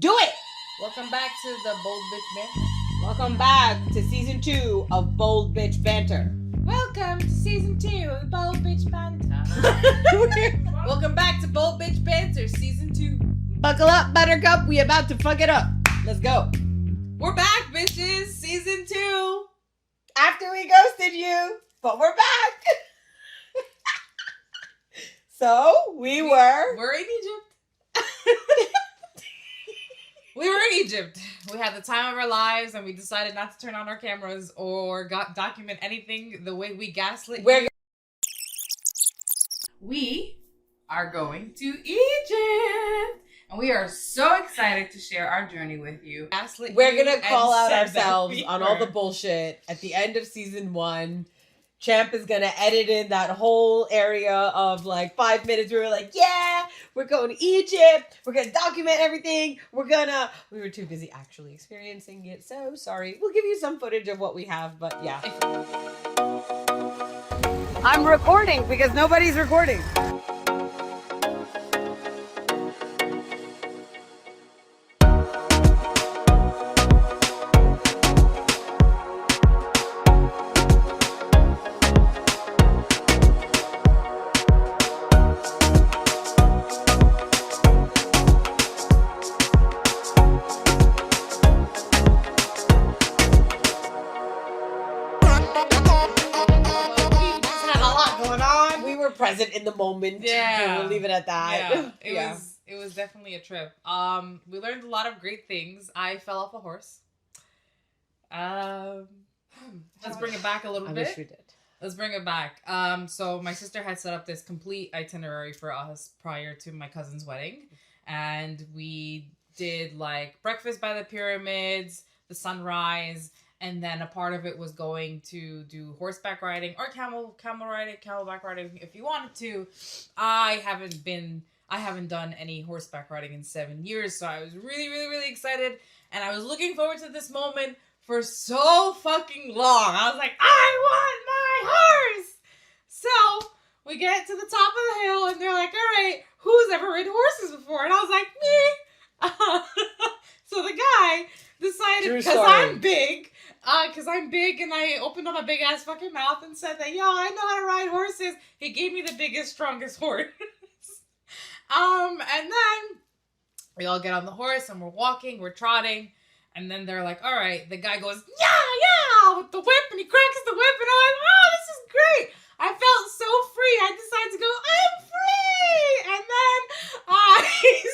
Do it! Welcome back to the Bold Bitch Banter. Welcome back to season 2 of Bold Bitch Banter. Welcome to season 2 of the Bold Bitch Banter. Welcome back to Bold Bitch Banter, season 2. Buckle up, Buttercup. We about to fuck it up. Let's go. We're back, bitches. Season 2. After we ghosted you, but we're back. So, We're in Egypt. We were in Egypt. We had the time of our lives, and we decided not to turn on our cameras or document anything the way we gaslit. We are going to Egypt, and we are so excited to share our journey with you. We're going to call out ourselves on all the bullshit at the end of season 1. Champ is going to edit in that whole area of like 5 minutes. We were like, yeah, we're going to Egypt. We're going to document everything. We were too busy actually experiencing it. So sorry. We'll give you some footage of what we have, but yeah. I'm recording because nobody's recording. Present in the moment. Yeah. We'll leave it at that. Yeah. It was definitely a trip. We learned a lot of great things. I fell off a horse. Let's bring it back a little bit. I wish we did. Let's bring it back. So my sister had set up this complete itinerary for us prior to my cousin's wedding. And we did like breakfast by the pyramids, the sunrise, and then a part of it was going to do horseback riding or camelback riding if you wanted to. I haven't done any horseback riding in 7 years, so I was really, really, really excited. And I was looking forward to this moment for so fucking long. I was like, I want my horse! So we get to the top of the hill and they're like, all right, who's ever ridden horses before? And I was like, me. So the guy decided, because I'm big and I opened up a big ass fucking mouth and said that, yo, I know how to ride horses. He gave me the biggest, strongest horse. And then we all get on the horse and we're walking, we're trotting. And then they're like, all right, the guy goes, yeah, with the whip, and he cracks the whip, and I'm like, oh, this is great. I felt so free. I decided to go, I'm free. And then I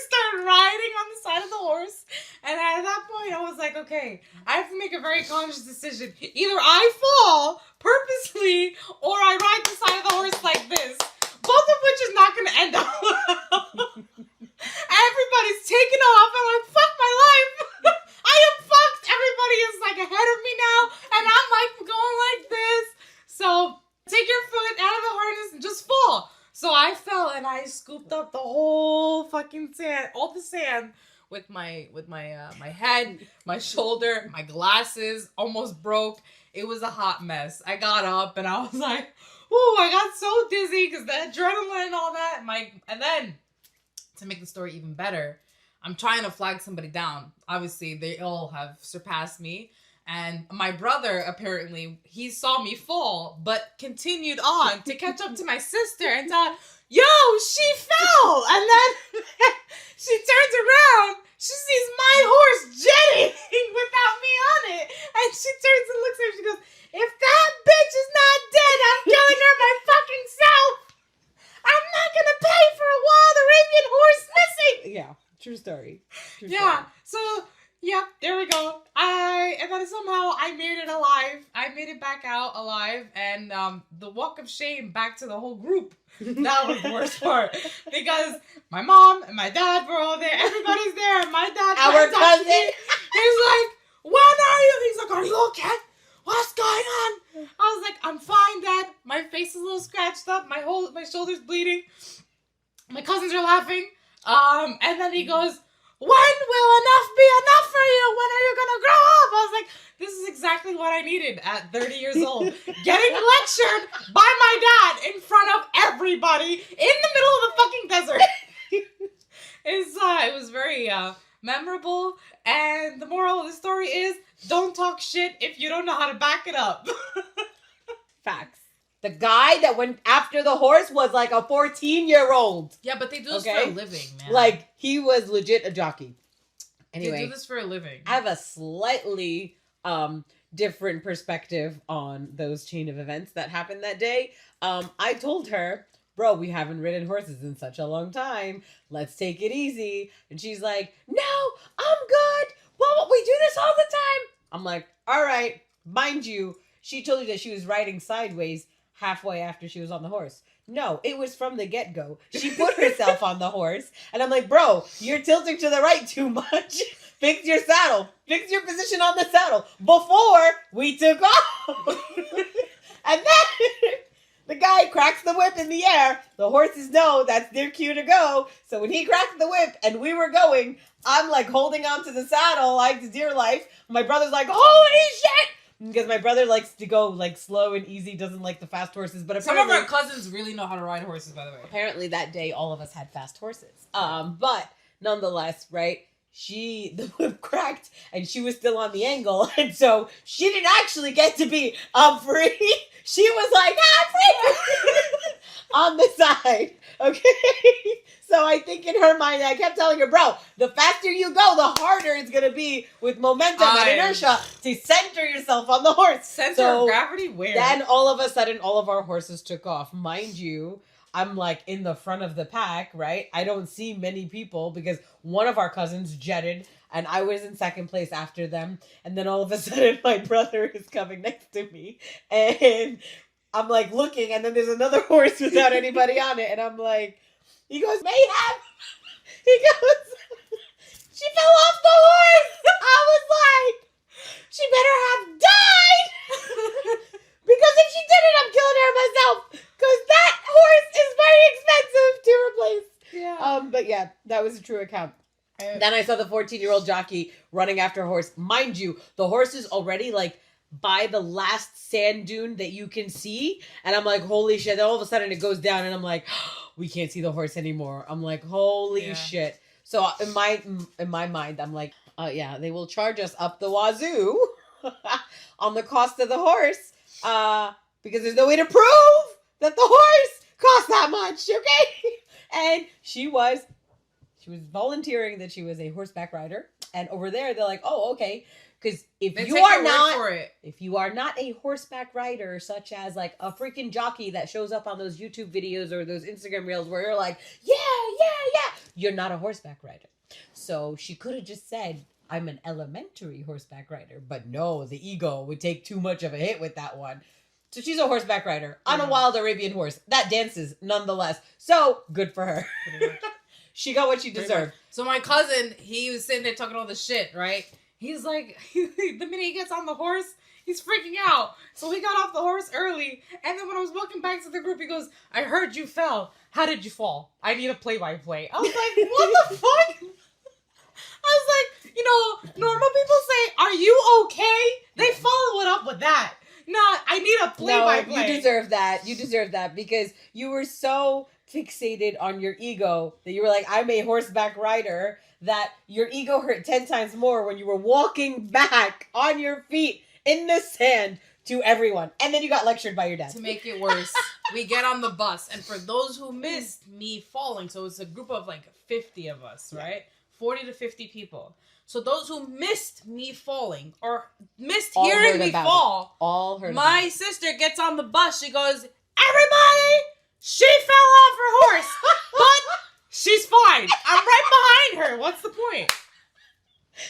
started riding on the side of the horse. And at that point, I was like, okay, I have to make a very conscious decision. Either I fall purposely or I ride the side of the horse like this. Both of which is not going to end up well. Everybody's taking off. I'm like, fuck my life. I am fucked. Everybody is like ahead of me now. And I'm like going like this. So take your foot out of the harness and just fall. So I fell and I scooped up the whole fucking sand, all the sand with my head, my shoulder, my glasses almost broke. It was a hot mess. I got up and I was like, ooh, I got so dizzy because the adrenaline and all that. And then to make the story even better, I'm trying to flag somebody down. Obviously, they all have surpassed me. And my brother, apparently, he saw me fall, but continued on to catch up to my sister and tell her, yo, she fell! And then she turns around, she sees my horse jetting without me on it. And she turns and looks at me, she goes, if that bitch is not dead, I'm killing her my fucking self! I'm not gonna pay for a wild Arabian horse missing! Yeah, true story. So... yep, there we go. And then somehow I made it alive. I made it back out alive. And the walk of shame back to the whole group. That was the worst part. Because my mom and my dad were all there. Everybody's there. My dad, our cousin, he's like, when are you? He's like, are you okay? What's going on? I was like, I'm fine, Dad. My face is a little scratched up. My shoulder's bleeding. My cousins are laughing. And then he goes, when will enough be enough for you? When are you gonna grow up? I was like, this is exactly what I needed at 30 years old. Getting lectured by my dad in front of everybody in the middle of the fucking desert. It was very memorable, and the moral of the story is don't talk shit if you don't know how to back it up. Facts. The guy that went after the horse was like a 14-year-old. Yeah, but they do this for a living, man. Like, he was legit a jockey. Anyway. They do this for a living. I have a slightly different perspective on those chain of events that happened that day. I told her, bro, we haven't ridden horses in such a long time. Let's take it easy. And she's like, no, I'm good. Well, we do this all the time. I'm like, all right, mind you, she told you that she was riding sideways halfway after she was on the horse. No, it was from the get-go. She put herself on the horse. And I'm like, bro, you're tilting to the right too much. Fix your saddle. Fix your position on the saddle before we took off. And then the guy cracks the whip in the air. The horses know that's their cue to go. So when he cracked the whip and we were going, I'm like holding on to the saddle like dear life. My brother's like, holy shit! Because my brother likes to go like slow and easy, doesn't like the fast horses. But some of our cousins really know how to ride horses, by the way. Apparently that day all of us had fast horses. But nonetheless, right? The whip cracked and she was still on the angle. And so she didn't actually get to be free. She was like, I'm free on the side. Okay. So I think in her mind, I kept telling her, bro, the faster you go, the harder it's going to be with momentum and inertia to center yourself on the horse. Center of gravity? Where? Then all of a sudden, all of our horses took off. Mind you, I'm like in the front of the pack, right? I don't see many people because one of our cousins jetted and I was in second place after them. And then all of a sudden, my brother is coming next to me and I'm like looking and then there's another horse without anybody on it. And I'm like, he goes, Mayhem! He goes, she fell off the horse! I was like, she better have died! Because if she didn't, I'm killing her myself! Because that horse is very expensive to replace. Yeah. But yeah, that was a true account. Then I saw the 14-year-old jockey running after a horse. Mind you, the horse is already like by the last sand dune that you can see. And I'm like, holy shit. Then all of a sudden it goes down and I'm like, we can't see the horse anymore. I'm like, holy shit. So in my mind, I'm like, yeah, they will charge us up the wazoo on the cost of the horse because there's no way to prove that the horse cost that much, okay? And she was volunteering that she was a horseback rider. And over there, they're like, oh, okay. Because if you are not a horseback rider, such as like a freaking jockey that shows up on those YouTube videos or those Instagram reels where you're like, yeah, you're not a horseback rider. So she could have just said, I'm an elementary horseback rider. But no, the ego would take too much of a hit with that one. So she's a horseback rider on a wild Arabian horse that dances nonetheless. So good for her. She got what she deserved. So my cousin, he was sitting there talking all this shit, right? He's like, the minute he gets on the horse, he's freaking out. So he got off the horse early. And then when I was walking back to the group, he goes, I heard you fell. How did you fall? I need a play-by-play. I was like, what the fuck? I was like, normal people say, are you okay? They follow it up with that. No, I need a play-by-play. No, you deserve that. You deserve that because you were so fixated on your ego that you were like, I'm a horseback rider, that your ego hurt 10 times more when you were walking back on your feet in the sand to everyone. And then you got lectured by your dad. To make it worse, we get on the bus. And for those who missed me falling, so it's a group of like 50 of us, right? 40 to 50 people. So those who missed me falling or missed hearing me fall, all heard my sister gets on the bus. She goes, everybody, she fell off her horse, but she's fine. I'm right behind her. What's the point?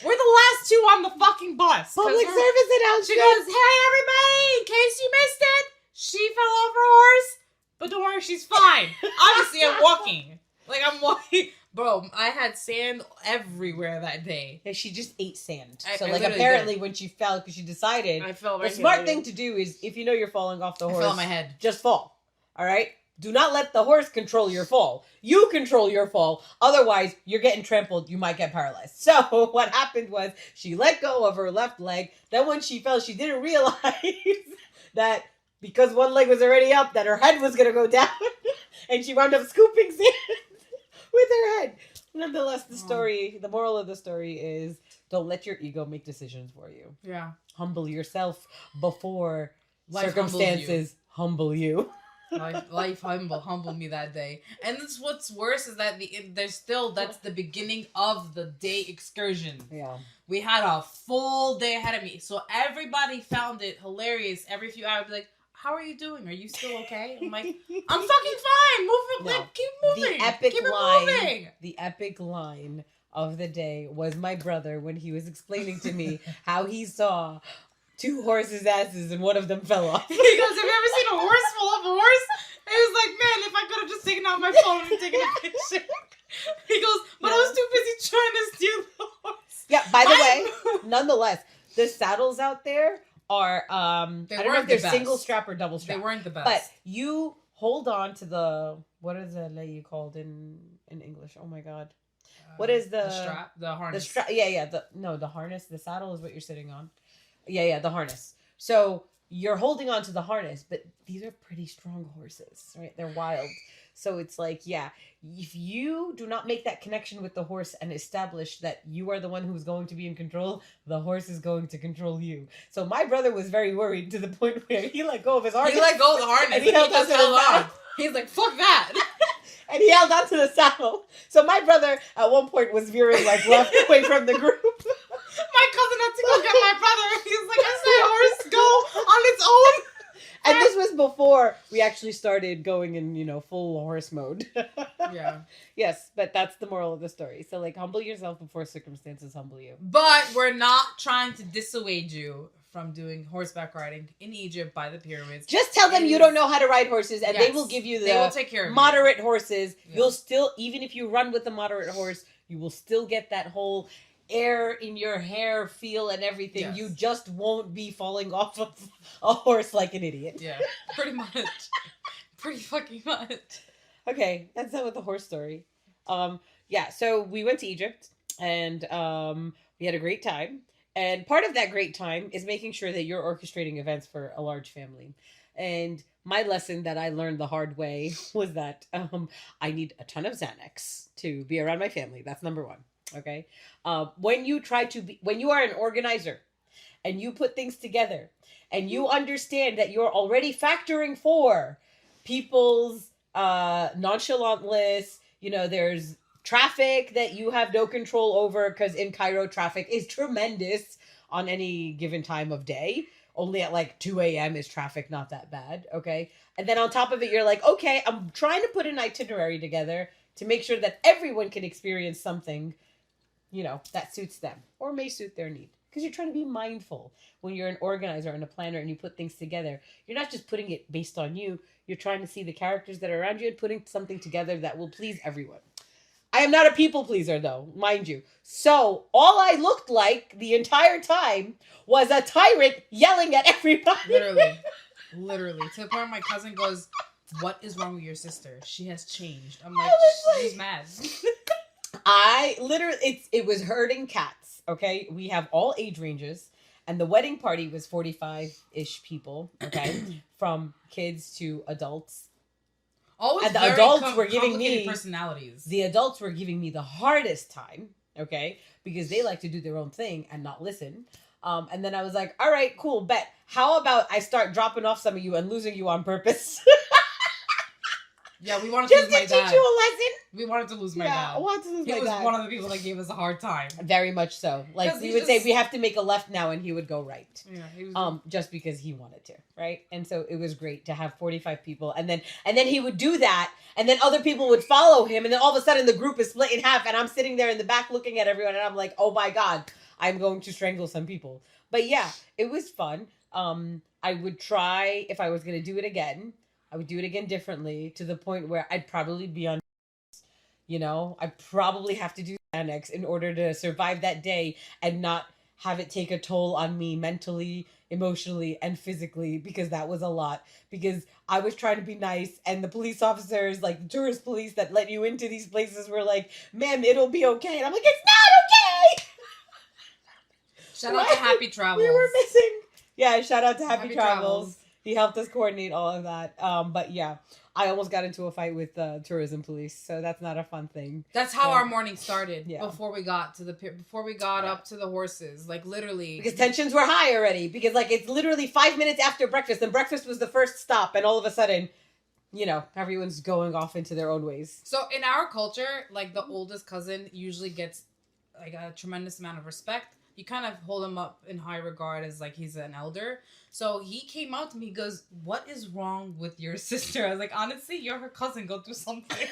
We're the last two on the fucking bus. Public service announcement. She goes, hey, everybody, in case you missed it, she fell off her horse, but don't worry, she's fine. Obviously, I'm walking. I'm walking. Bro, I had sand everywhere that day. Yeah, she just ate sand. So apparently when she fell, because she decided, I fell the smart thing to do is, if you know you're falling off the horse, fell on my head. Just fall. All right? Do not let the horse control your fall. You control your fall. Otherwise, you're getting trampled. You might get paralyzed. So what happened was she let go of her left leg. Then when she fell, she didn't realize that because one leg was already up, that her head was going to go down. And she wound up scooping sand with her head. Nonetheless, the moral of the story is don't let your ego make decisions for you. Yeah. Humble yourself before Life circumstances humble you. Life humble me that day. And that's what's worse is that that's the beginning of the day excursion. Yeah. We had a full day ahead of me. So everybody found it hilarious. Every few hours, I'd be like, how are you doing? Are you still okay? I'm like, I'm fucking fine. Keep moving. The epic line of the day was my brother when he was explaining to me how he saw 2 horses' asses and one of them fell off. He goes, have you ever seen a horse fall off a horse? And he was like, man, if I could have just taken out my phone and taken a picture. He goes, but I was too busy trying to steal the horse. Yeah, by the way, nonetheless, the saddles out there are, I don't know if they're single strap or double strap. They weren't the best. But you hold on to the, what is the lei called in English? Oh my God. What is the strap? The harness. The strap, yeah. The harness. The saddle is what you're sitting on. Yeah, the harness. So you're holding on to the harness, but these are pretty strong horses, right? They're wild. So it's like, yeah, if you do not make that connection with the horse and establish that you are the one who's going to be in control, the horse is going to control you. So my brother was very worried to the point where he let go of his harness. He let go of the harness. And he held on to the saddle. He's like, fuck that. And he held on to the saddle. So my brother at one point was veering like left away from the group. My cousin had to go get my brother. He was like, I said horse go on its own. And this was before we actually started going in, full horse mode. Yeah. Yes, but that's the moral of the story. So, like, humble yourself before circumstances humble you. But we're not trying to dissuade you from doing horseback riding in Egypt by the pyramids. Just tell them you don't know how to ride horses, and they will give you they will take care of moderate horses. Yeah. You'll still, even if you run with a moderate horse, you will still get that whole air in your hair feel and everything. Yes. You just won't be falling off of a horse like an idiot. Yeah, pretty much. Pretty fucking much. Okay, that's done with the horse story. Yeah, so we went to Egypt and we had a great time. And part of that great time is making sure that you're orchestrating events for a large family. And my lesson that I learned the hard way was that I need a ton of Xanax to be around my family. That's number one. Okay. When you are an organizer and you put things together and you understand that you're already factoring for people's nonchalantness, there's traffic that you have no control over because in Cairo traffic is tremendous on any given time of day. Only at like 2 a.m. is traffic not that bad. Okay. And then on top of it, you're like, okay, I'm trying to put an itinerary together to make sure that everyone can experience something that suits them or may suit their need. Because you're trying to be mindful when you're an organizer and a planner and you put things together. You're not just putting it based on you. You're trying to see the characters that are around you and putting something together that will please everyone. I am not a people pleaser, though, mind you. So all I looked like the entire time was a tyrant yelling at everybody. Literally. To the point my cousin goes, what is wrong with your sister? She has changed. I'm like, she's mad. It was herding cats, okay? We have all age ranges, and the wedding party was 45-ish people, okay? From kids to adults. Always and the adults were giving me personalities. The adults were giving me the hardest time, okay? Because they like to do their own thing and not listen. And then I was like, all right, cool, bet. How about I start dropping off some of you and losing you on purpose? Yeah, we wanted to lose my dad. Just to teach you a lesson. We wanted to lose my dad. I wanted to lose my dad. He was one of the people that gave us a hard time. Very much so. Like, we would say, we have to make a left now, and he would go right. Yeah, he was just because he wanted to, right? And so it was great to have 45 people. And then he would do that, and then other people would follow him, and then all of a sudden the group is split in half, and I'm sitting there in the back looking at everyone, and I'm like, oh my God, I'm going to strangle some people. But yeah, it was fun. I would try, if I was going to do it again, I would do it again differently to the point where I'd probably be on, I'd probably have to do Xanax in order to survive that day and not have it take a toll on me mentally, emotionally, and physically, because that was a lot. Because I was trying to be nice, and the police officers, like the tourist police that let you into these places, were like, ma'am, it'll be okay. And I'm like, it's not okay! Shout out to Happy Travels. We were missing. Yeah, shout out to Happy Travels. He helped us coordinate all of that. But yeah, I almost got into a fight with the tourism police, so that's not a fun thing. That's how our morning started. Yeah. Before we got up to the horses, like literally, because tensions were high already. Because like it's literally 5 minutes after breakfast, and breakfast was the first stop, and all of a sudden, everyone's going off into their own ways. So in our culture, like the oldest cousin usually gets like a tremendous amount of respect. You kind of hold him up in high regard as like he's an elder. So he came out to me, he goes, "What is wrong with your sister?" I was like, "Honestly, you're her cousin. Go through something."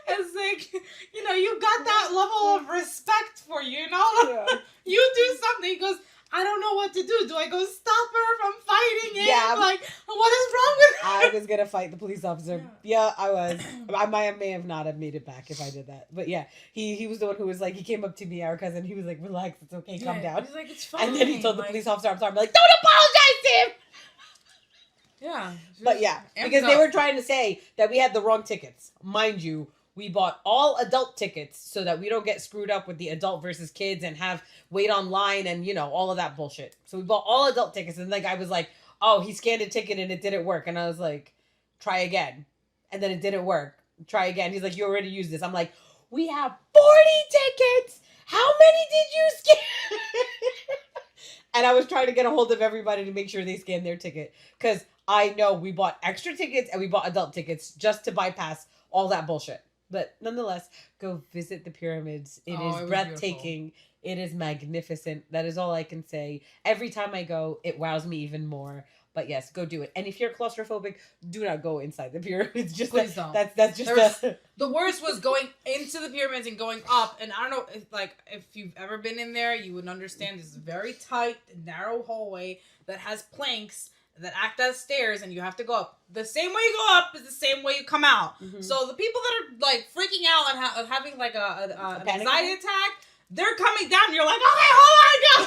It's like, you got that level of respect for you, Yeah. You do something. He goes, "I don't know what to do. Do I go stop her from fighting it? Yeah. Like, what is wrong with her?" I was gonna fight the police officer. Yeah, I was. I may have not have made it back if I did that. But yeah, he was the one who was like, he came up to me, our cousin. He was like, "Relax, it's okay, calm down." He's like, "It's fine." And then he told the police officer, "I'm sorry." I'm like, "Don't apologize to him." Yeah. But yeah, because they were trying to say that we had the wrong tickets. Mind you, we bought all adult tickets so that we don't get screwed up with the adult versus kids and have wait online and, all of that bullshit. So we bought all adult tickets, and the guy was like, "Oh, he scanned a ticket and it didn't work." And I was like, "Try again." And then it didn't work. Try again. He's like, "You already used this." I'm like, "We have 40 tickets. How many did you scan?" And I was trying to get a hold of everybody to make sure they scanned their ticket. Because I know we bought extra tickets and we bought adult tickets just to bypass all that bullshit. But nonetheless, go visit the pyramids. It is breathtaking. It is magnificent. That is all I can say. Every time I go, it wows me even more. But yes, go do it. And if you're claustrophobic, do not go inside the pyramids. Please don't. That's just the worst was going into the pyramids and going up. And I don't know if you've ever been in there, you would understand this very tight, narrow hallway that has planks that act as stairs, and you have to go up. The same way you go up is the same way you come out. Mm-hmm. So the people that are like freaking out and having like an anxiety attack, they're coming down. And you're like, "Okay, hold on, go."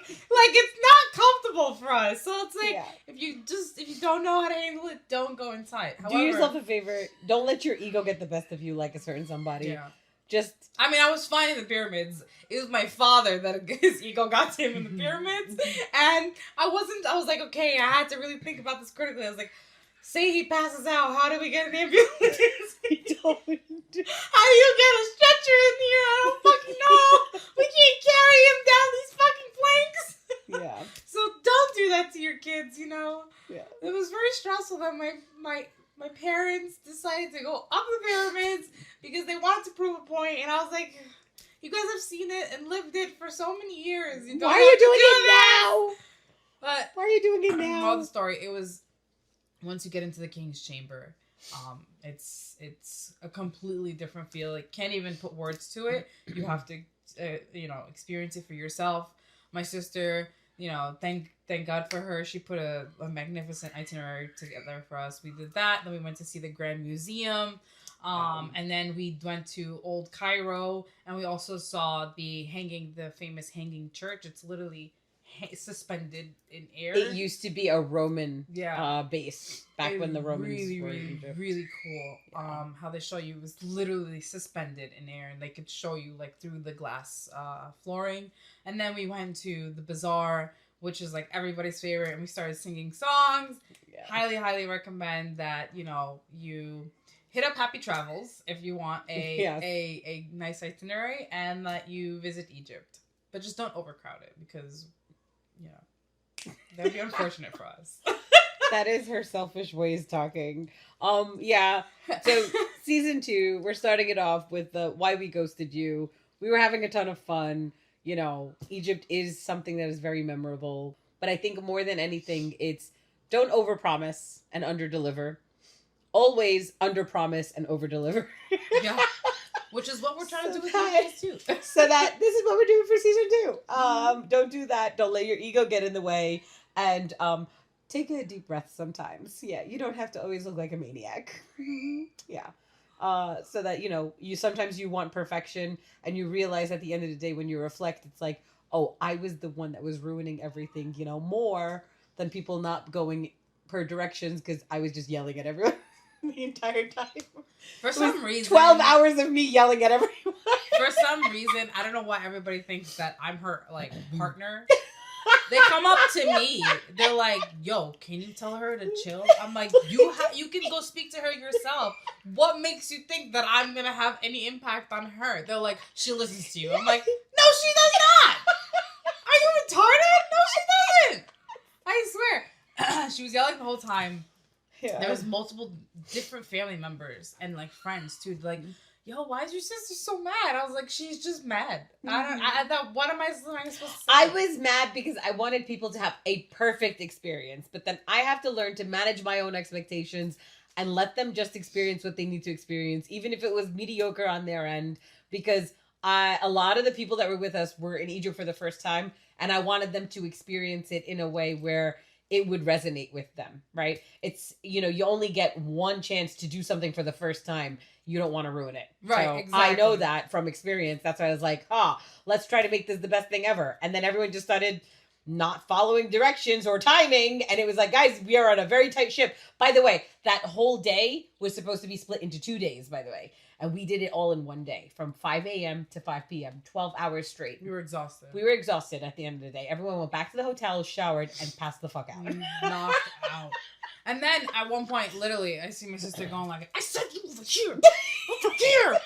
Like, it's not comfortable for us. So it's like, if you don't know how to handle it, don't go inside. However, do yourself a favor. Don't let your ego get the best of you like a certain somebody. Yeah. I was fine in the pyramids. It was my father that his ego got to him in the pyramids. And I was like, okay, I had to really think about this critically. I was like, say he passes out, how do we get an ambulance? How do you get a stretcher in here? I don't fucking know. We can't carry him down these fucking planks. Yeah. So don't do that to your kids, Yeah. It was very stressful that my parents decided to go up the pyramids because they wanted to prove a point, and I was like, "You guys have seen it and lived it for so many years. Why are you doing it now? But why are you doing it now?" Moral of the story: it was once you get into the king's chamber, it's a completely different feel. Like, can't even put words to it. You have to, experience it for yourself. My sister, thank God for her. She put a magnificent itinerary together for us. We did that. Then we went to see the Grand Museum. And then we went to Old Cairo, and we also saw the famous hanging church. It's literally suspended in air. It used to be a Roman base back when the Romans were in Egypt. Really cool. Yeah. How they show you it was literally suspended in air, and they could show you like through the glass flooring. And then we went to the bazaar, which is like everybody's favorite, and we started singing songs. Yeah. Highly recommend that you hit up Happy Travels if you want a nice itinerary, and that you visit Egypt, but just don't overcrowd it because that would be unfortunate for us. That is her selfish ways talking. Yeah. So season 2, we're starting it off with the Why We Ghosted You. We were having a ton of fun. Egypt is something that is very memorable, but I think more than anything, it's don't overpromise and underdeliver. Always underpromise and overdeliver. Yeah. Which is what we're trying to do with season 2. So that this is what we're doing for season 2. Don't do that. Don't let your ego get in the way. And take a deep breath sometimes. Yeah, you don't have to always look like a maniac. Yeah. So that, you sometimes you want perfection, and you realize at the end of the day when you reflect, it's like, oh, I was the one that was ruining everything, more than people not going per directions because I was just yelling at everyone. The entire time. For some reason. 12 hours of me yelling at everyone. For some reason, I don't know why everybody thinks that I'm her, partner. They come up to me. They're like, "Yo, can you tell her to chill?" I'm like, you can go speak to her yourself. What makes you think that I'm gonna have any impact on her? They're like, "She listens to you." I'm like, "No, she does not. Are you retarded? No, she doesn't. I swear." She was yelling the whole time. Yeah. There was multiple different family members and like friends too. Like, "Yo, why is your sister so mad?" I was like, "She's just mad." I thought, what am I supposed to say? I was mad because I wanted people to have a perfect experience, but then I have to learn to manage my own expectations and let them just experience what they need to experience, even if it was mediocre on their end, because a lot of the people that were with us were in Egypt for the first time, and I wanted them to experience it in a way where it would resonate with them, right? It's, you only get one chance to do something for the first time. You don't want to ruin it. Right, so exactly. I know that from experience. That's why I was like, let's try to make this the best thing ever. And then everyone just started not following directions or timing. And it was like, guys, we are on a very tight ship. By the way, that whole day was supposed to be split into 2 days, by the way. And we did it all in one day from 5 a.m. to 5 p.m., 12 hours straight. We were exhausted. We were exhausted at the end of the day. Everyone went back to the hotel, showered, and passed the fuck out. Knocked out. And then at one point, literally, I see my sister going like, "I said you over here. Over here.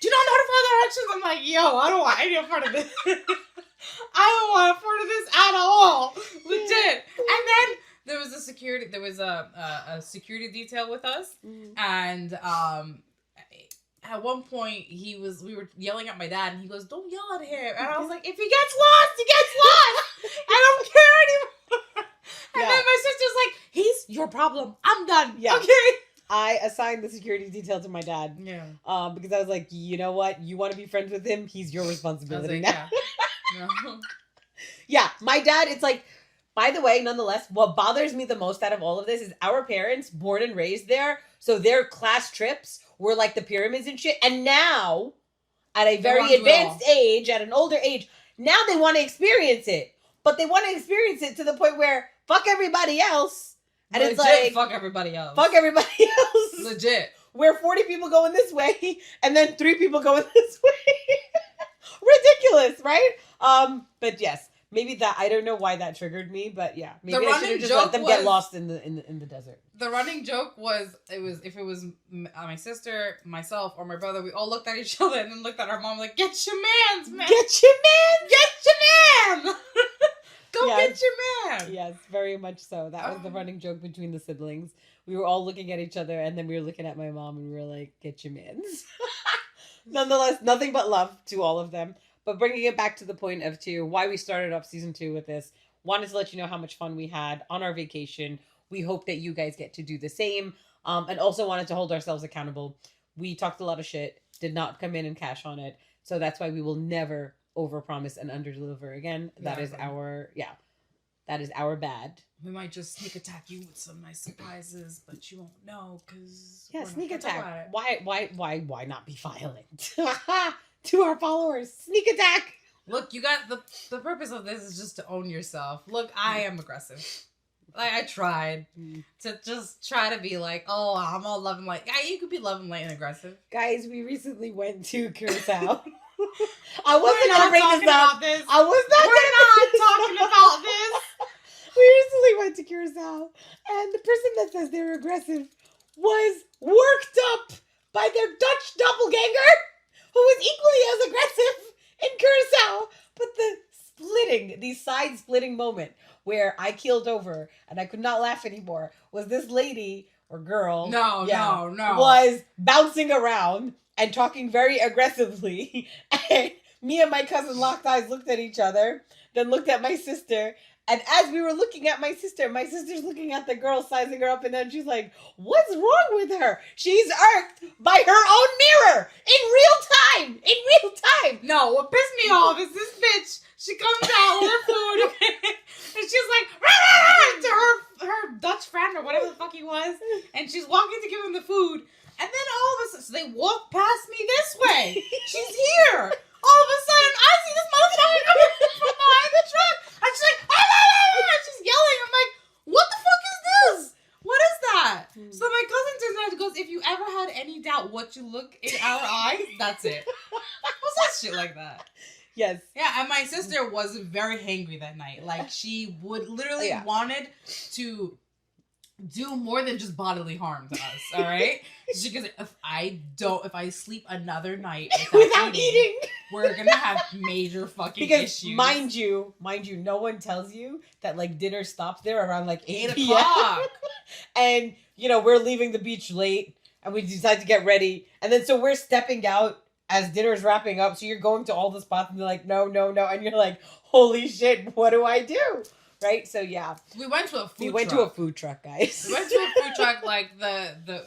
Do you not know how to follow directions?" I'm like, "Yo, I don't want any part of this. I don't want a part of this at all." Legit. And then there was a security detail with us. And at one point we were yelling at my dad and he goes, "Don't yell at him." And I was like, "If he gets lost, he gets lost. I don't care anymore." And then my sister's like, "He's your problem. I'm done." Yeah. Okay. I assigned the security detail to my dad. Yeah. Because I was like, you know what? You want to be friends with him? He's your responsibility now. Yeah. No. Yeah. My dad, it's like, by the way, nonetheless, what bothers me the most out of all of this is our parents, born and raised there, so their class trips were like the pyramids and shit. And now, at a very advanced age, at an older age, now they want to experience it. But they want to experience it to the point where fuck everybody else. And legit, it's like, fuck everybody else. Fuck everybody else. Legit. Where 40 people going this way and then 3 people going this way. Ridiculous, right? But yes, maybe that, I don't know why that triggered me, but yeah, maybe I should have just let them get lost in the desert. The running joke was if it was my sister, myself, or my brother, we all looked at each other and then looked at our mom like, "Get your mans, man. Get your man. Get your man. Go get your man." Yes, very much so. That was the running joke between the siblings. We were all looking at each other and then we were looking at my mom and we were like, "Get your mans." Nonetheless, nothing but love to all of them. But bringing it back to the point of why we started off season 2 with this, wanted to let you know how much fun we had on our vacation. We hope that you guys get to do the same. And also wanted to hold ourselves accountable. We talked a lot of shit, did not come in and cash on it. So that's why we will never overpromise and underdeliver again. That is our bad. We might just sneak attack you with some nice surprises, but you won't know because sneak attack. Why not be violent? To our followers, sneak attack. Look, you got the purpose of this is just to own yourself. Look, I am aggressive. Like, I tried to just try to be like, "Oh, I'm all love and light." Yeah, you could be love and light and aggressive. Guys, we recently went to Curacao. I wasn't gonna bring this up. I was not. We're not talking about this. We recently went to Curacao, and the person that says they were aggressive was worked up by their Dutch doppelganger, who was equally as aggressive in Curacao. But the side splitting moment where I keeled over and I could not laugh anymore was this lady or girl. No. Was bouncing around and talking very aggressively. And me and my cousin locked eyes, looked at each other, then looked at my sister. And as we were looking at my sister's looking at the girl, sizing her up, and then she's like, "What's wrong with her? She's irked by her own mirror in real time. In real time." No, what pissed me off is this bitch. She comes out with her food, and she's like, "Rah, rah, rah," to her Dutch friend or whatever the fuck he was, and she's walking to give him the food, and then all of a sudden, so they walk past me this way. She's here. All of a sudden, I see this motherfucker coming from behind the truck, and she's like, "Ah, ah, ah, ah," she's yelling. I'm like, "What the fuck is this? What is that?" So my cousin turns around and goes, "If you ever had any doubt what you look in our eyes, that's it." What's that shit like that? Yes. Yeah, and my sister was very hangry that night. Like, she would literally wanted to do more than just bodily harm to us, all right? Because if I sleep another night without eating, we're gonna have major fucking issues. Mind you, no one tells you that like dinner stops there around like 8 o'clock. And we're leaving the beach late and we decide to get ready. And then so we're stepping out as dinner's wrapping up. So you're going to all the spots and they're like, no. And you're like, holy shit, what do I do? Right? So yeah. We went to a food truck. We went to a food truck, guys. We went to a food truck. Like the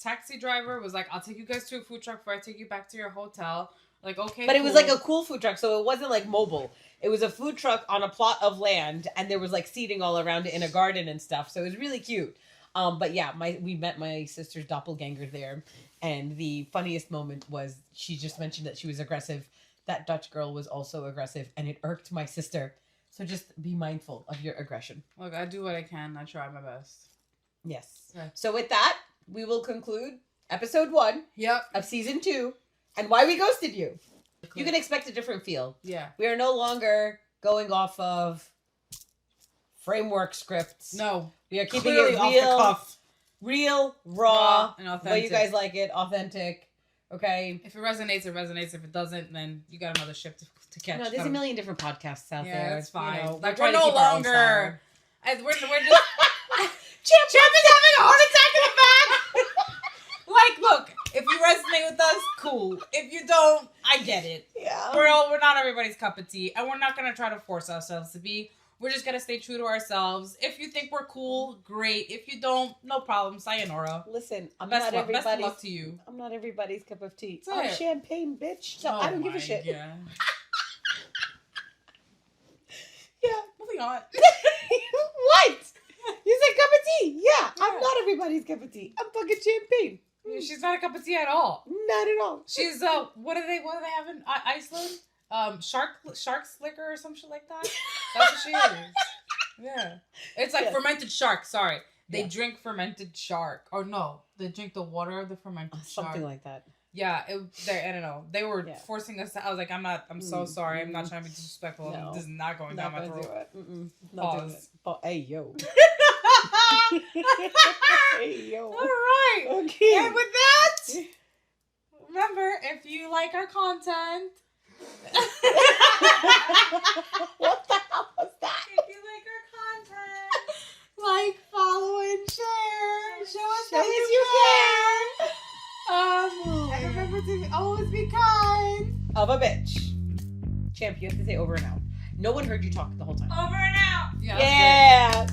taxi driver was like, I'll take you guys to a food truck before I take you back to your hotel. Like, okay. But it was like a cool food truck, so it wasn't like mobile. It was a food truck on a plot of land, and there was like seating all around it in a garden and stuff. So it was really cute. But yeah, we met my sister's doppelganger there, and the funniest moment was she just mentioned that she was aggressive. That Dutch girl was also aggressive, and it irked my sister. So just be mindful of your aggression. Look, I do what I can. I try my best. Yes. Okay. So with that, we will conclude episode 1 of season 2 and why we ghosted you. You can expect a different feel. Yeah. We are no longer going off of framework scripts. No. We are keeping it real, off the cuff. Real, raw, and authentic. the way you guys like it, authentic. Okay. If it resonates, it renates. If it doesn't, then you got another ship to catch. No, there's a million different podcasts out there. Yeah, that's fine. Like we're no longer. We're just. Champ is having a heart attack in the back. Like, look, if you resonate with us, cool. If you don't, I get it. Yeah. We're not everybody's cup of tea, and we're not gonna try to force ourselves to be. We're just gonna stay true to ourselves. If you think we're cool, great. If you don't, no problem. Sayonara. Listen, best of luck to you. I'm not everybody's cup of tea. That's I'm it. champagne, bitch. So I don't give a shit. Yeah. Yeah. Moving on. What? You said cup of tea. Yeah, I'm not everybody's cup of tea. I'm fucking champagne. She's not a cup of tea at all. Not at all. She's what do they have in Iceland? Shark slicker or some shit like that. That's what she is. Yeah. It's like fermented shark. Sorry. They drink fermented shark. Or no, they drink the water of the fermented shark. Something like that. Yeah, I don't know. They were forcing us to, I was like, I'm so sorry. I'm not trying to be disrespectful. No. This is not going down my throat. Not doing it. Hey, yo. Hey, yo. All right. Okay. And with that, remember, if you like our content. What the hell was that? If you like our content, like, follow, and share. Show us that you care. And remember to always be kind. Of a bitch. Champ, you have to say over and out. No one heard you talk the whole time. Over and out. Yeah.